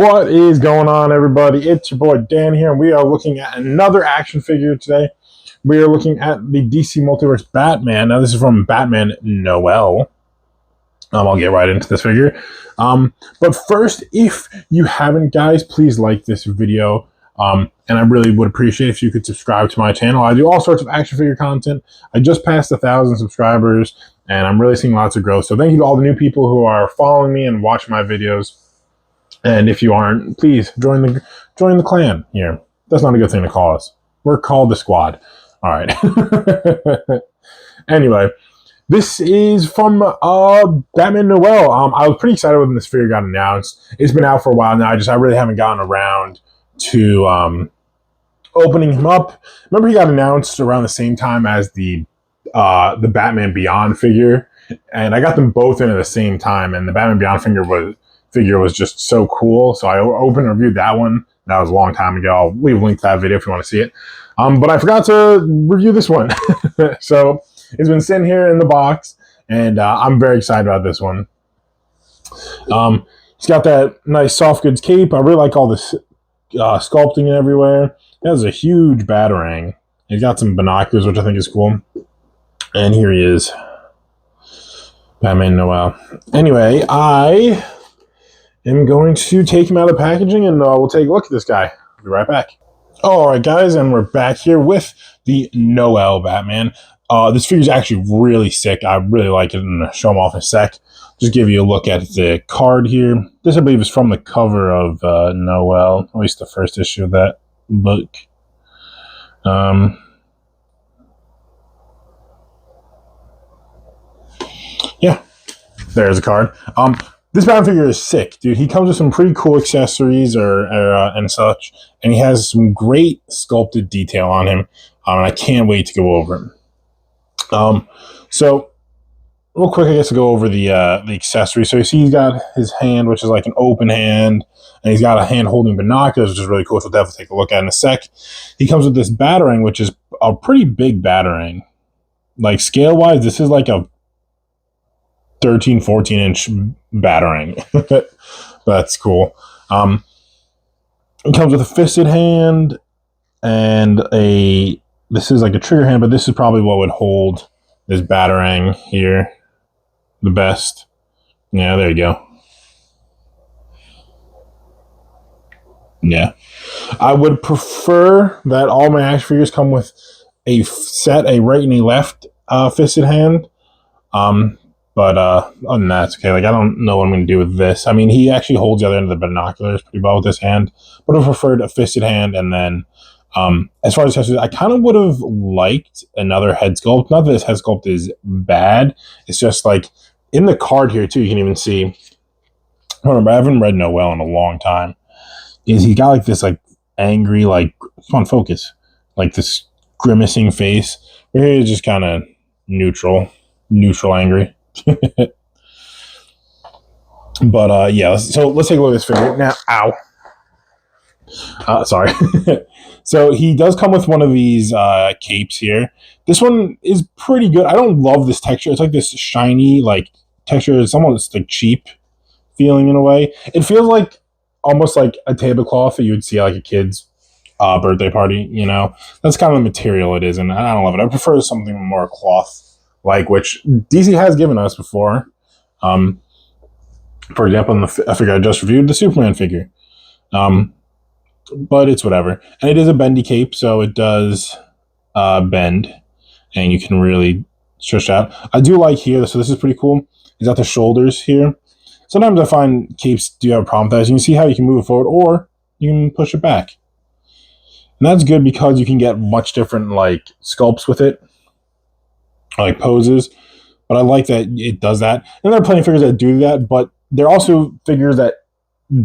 What is going on, everybody? It's your boy Dan here, and we are looking at another action figure today. We are looking at the DC Multiverse Batman. Now, this is from Batman Noel. I'll get right into this figure. But first, if you haven't, guys, please like this video. And I really would appreciate if you could subscribe to my channel. I do all sorts of action figure content. I just passed 1,000 subscribers, and I'm really seeing lots of growth. So thank you to all the new people who are following me and watching my videos. And if you aren't, please join the clan here. That's not a good thing to call us. We're called the squad. All right. Anyway, this is from Batman Noel. I was pretty excited when this figure got announced. It's been out for a while now. I really haven't gotten around to opening him up. Remember, he got announced around the same time as the Batman Beyond figure, and I got them both in at the same time. And the Batman Beyond figure was just so cool. So I opened and reviewed that one. That was a long time ago. I'll leave a link to that video if you want to see it. But I forgot to review this one. So it's been sitting here in the box, and I'm very excited about this one. He's got that nice soft goods cape. I really like all this sculpting everywhere. He has a huge batarang. He's got some binoculars, which I think is cool. And here he is. Batman Noel. Anyway, I am going to take him out of the packaging, and we'll take a look at this guy. I'll be right back. All right, guys, and we're back here with the Noel Batman. This figure's actually really sick. I really like it, and I'll show him off in a sec. Just give you a look at the card here. This, I believe, is from the cover of Noel, at least the first issue of that book. Yeah, there's a card. This Batman figure is sick, dude. He comes with some pretty cool accessories and such, and he has some great sculpted detail on him, and I can't wait to go over him. So, real quick, I guess to go over the accessories. So you see he's got his hand, which is like an open hand, and he's got a hand holding binoculars, which is really cool, which we'll definitely take a look at in a sec. He comes with this batarang, which is a pretty big batarang. Like, scale-wise, this is like a 13, 14-inch batarang. That's cool. It comes with a fisted hand and this is like a trigger hand, but this is probably what would hold this batarang here the best. Yeah, there you go. Yeah. I would prefer that all my action figures come with a right and a left fisted hand. But other than that, it's okay. Like, I don't know what I'm going to do with this. I mean, he actually holds the other end of the binoculars pretty well with this hand, but I preferred a fisted hand. And then as far as accessories, I kind of would have liked another head sculpt. Not that this head sculpt is bad. It's just like in the card here too, you can even see. I remember, I haven't read Noel in a long time. He got like this like angry, like, come on, focus, like this grimacing face. Where he's just kind of neutral angry. But yeah, so let's take a look at this figure now. Ow. Sorry. So he does come with one of these capes here. This one is pretty good. I don't love this texture. It's like this shiny like texture. It's almost like cheap feeling in a way. It feels like almost like a tablecloth that you would see at like a kid's birthday party, you know. That's kind of the material it is, and I don't love it. I prefer something more cloth like, which DC has given us before. For example, in the figure I just reviewed, the Superman figure. But it's whatever. And it is a bendy cape, so it does bend, and you can really stretch out. I do like here, so this is pretty cool. He's got the shoulders here. Sometimes I find capes do have a problem with that. As you can see how you can move it forward, or you can push it back. And that's good because you can get much different like sculpts with it, like poses. But I like that it does that. And there are plenty of figures that do that, but there are also figures that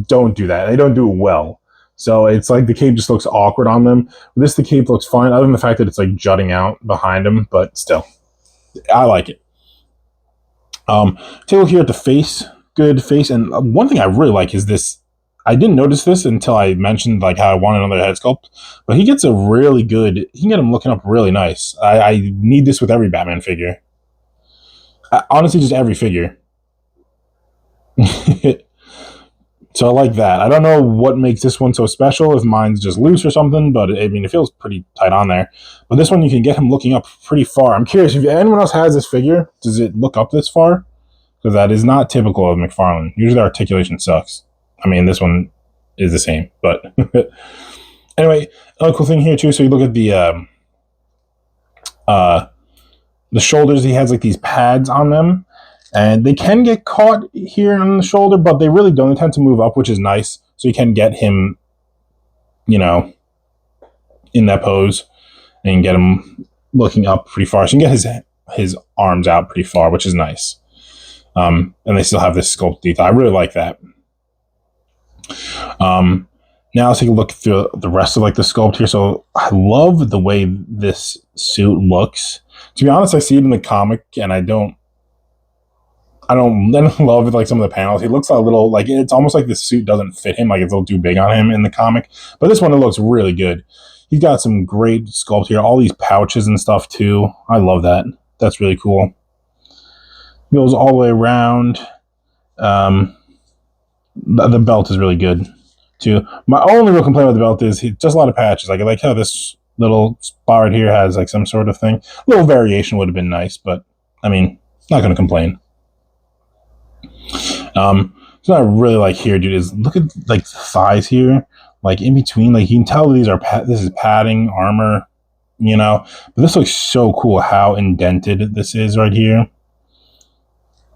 don't do that. They don't do it well. So it's like the cape just looks awkward on them. The cape looks fine, other than the fact that it's like jutting out behind him, but still, I like it. Take a look here at the face. Good face. And one thing I really like is this. I didn't notice this until I mentioned like how I wanted another head sculpt, but he gets a really good, you can get him looking up really nice. I need this with every Batman figure. Honestly, just every figure. So I like that. I don't know what makes this one so special, if mine's just loose or something, but I mean, it feels pretty tight on there. But this one, you can get him looking up pretty far. I'm curious, if anyone else has this figure, does it look up this far? Because that is not typical of Mcfarlane. Usually the articulation sucks. I mean, this one is the same, but anyway, another cool thing here too. So you look at the shoulders. He has like these pads on them, and they can get caught here on the shoulder, but they really don't. They tend to move up, which is nice. So you can get him, you know, in that pose, and get him looking up pretty far. So you can get his arms out pretty far, which is nice. And they still have this sculpt detail. I really like that. Now let's take a look through the rest of like the sculpt here. So I love the way this suit looks. To be honest, I see it in the comic, and I don't love it, like some of the panels. He looks a little like, it's almost like the suit doesn't fit him, like it's a little too big on him in the comic. But this one, it looks really good. He's got some great sculpt here. All these pouches and stuff too. I love that. That's really cool. Goes all the way around. The belt is really good too. My only real complaint with the belt is just a lot of patches. Like I like how this little spot right here has like some sort of thing. A little variation would have been nice, but I mean, not going to complain. So I really like here, dude, is look at like the thighs here, like in between. Like you can tell these are this is padding, armor, you know. But this looks so cool how indented this is right here.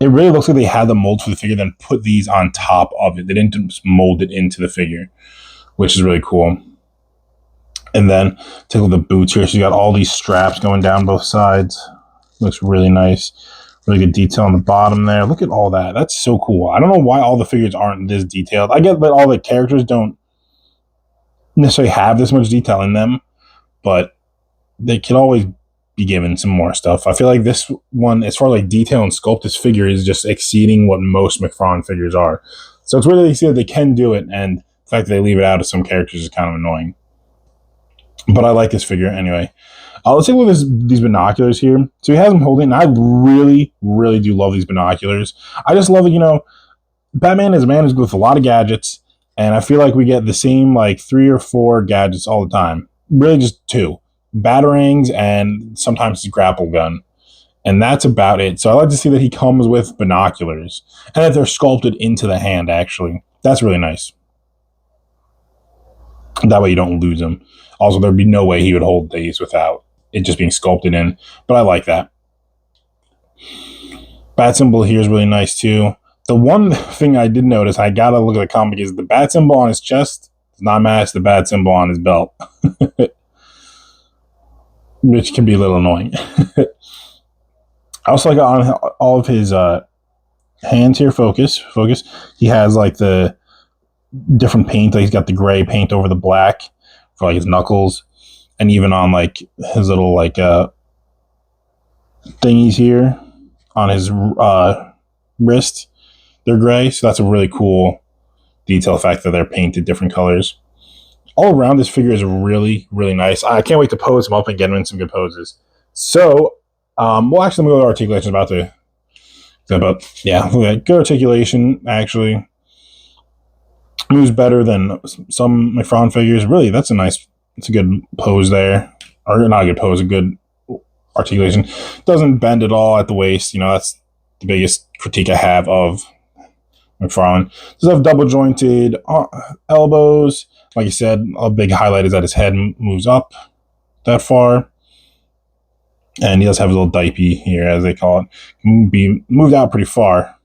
It really looks like they had the mold for the figure, then put these on top of it. They didn't just mold it into the figure, which is really cool. And then take a look at the boots here. So you got all these straps going down both sides. Looks really nice. Really good detail on the bottom there. Look at all that. That's so cool. I don't know why all the figures aren't this detailed. I get that all the characters don't necessarily have this much detail in them, but they could always be given some more stuff. I feel like this one, as far as like detail and sculpt, this figure is just exceeding what most Mcfarlane figures are. So it's really easy that they can do it, and the fact that they leave it out of some characters is kind of annoying. But I like this figure anyway. Let's take a look at these binoculars here. So he has them holding, and I really, really do love these binoculars. I just love it, you know, Batman is a man who's good with a lot of gadgets, and I feel like we get the same like 3 or 4 gadgets all the time. Really just 2. Batarangs and sometimes his grapple gun. And that's about it. So I like to see that he comes with binoculars, and that they're sculpted into the hand, actually. That's really nice. That way you don't lose them. Also, there'd be no way he would hold these without it just being sculpted in. But I like that. Bat symbol here is really nice too. The one thing I did notice, I gotta look at the comic, is the bat symbol on his chest does not match the bat symbol on his belt. Which can be a little annoying. I also like on all of his hands here, focus. He has like the different paint. Like he's got the gray paint over the black for like his knuckles, and even on like his little like thingies here on his wrist, they're gray. So that's a really cool detail fact that they're painted different colors. All around, this figure is really, really nice. I can't wait to pose him up and get him in some good poses. So, well, actually, let me go to articulation. Good articulation, actually. Moves better than some Mcfarlane figures. Really, it's a good pose there. Or not a good pose, a good articulation. Doesn't bend at all at the waist. You know, that's the biggest critique I have of Mcfarlane. Does have double jointed elbows. Like I said, a big highlight is that his head moves up that far. And he does have a little diaper here, as they call it. Can be moved out pretty far.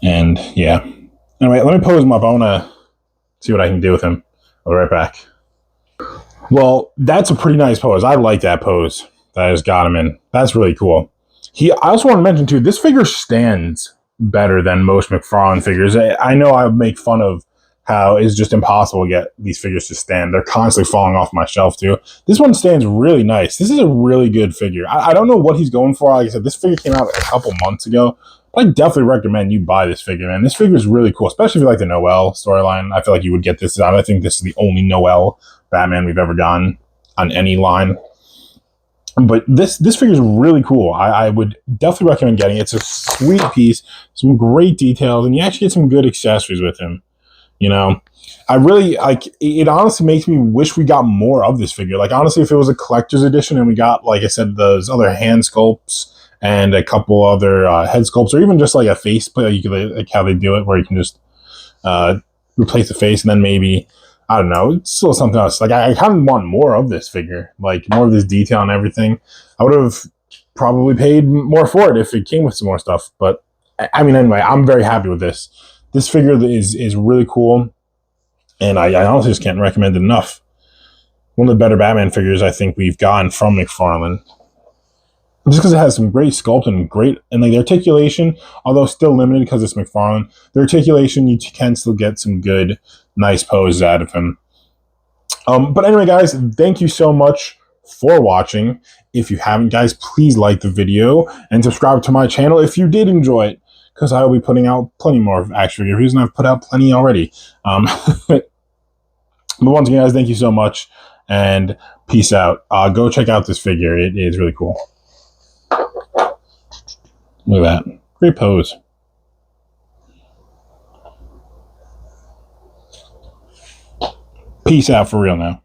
And yeah. Anyway, let me pose him up. I want to see what I can do with him. I'll be right back. Well, that's a pretty nice pose. I like that pose that I just got him in. That's really cool. I also want to mention, too, this figure stands better than most Mcfarlane figures. I know I make fun of how it's just impossible to get these figures to stand. They're constantly falling off my shelf, too. This one stands really nice. This is a really good figure. I don't know what he's going for. Like I said, this figure came out a couple months ago. I definitely recommend you buy this figure, man. This figure is really cool, especially if you like the Noel storyline. I feel like you would get this out. I think this is the only Noel Batman we've ever gotten on any line. But this figure is really cool. I would definitely recommend getting it. It's a sweet piece, some great details, and you actually get some good accessories with him. You know, I really like it. Honestly, makes me wish we got more of this figure. Like, honestly, if it was a collector's edition and we got, like I said, those other hand sculpts and a couple other head sculpts, or even just like a face plate, you could like how they do it, where you can just uh, replace the face, and then maybe I don't know, it's still something else. Like I kind of want more of this figure, like more of this detail and everything. I would have probably paid more for it if it came with some more stuff. But I mean, anyway, I'm very happy with this. This figure is really cool, and I honestly just can't recommend it enough. One of the better Batman figures I think we've gotten from McFarlane. Just because it has some great sculpt and great, and like the articulation, although still limited because it's McFarlane, the articulation you can still get some good, nice poses out of him. But anyway, guys, thank you so much for watching. If you haven't, guys, please like the video and subscribe to my channel if you did enjoy it, because I will be putting out plenty more action figure reviews, and I've put out plenty already. But once again, guys, thank you so much, and peace out. Go check out this figure. It is really cool. Look at that. Great pose. Peace out for real now.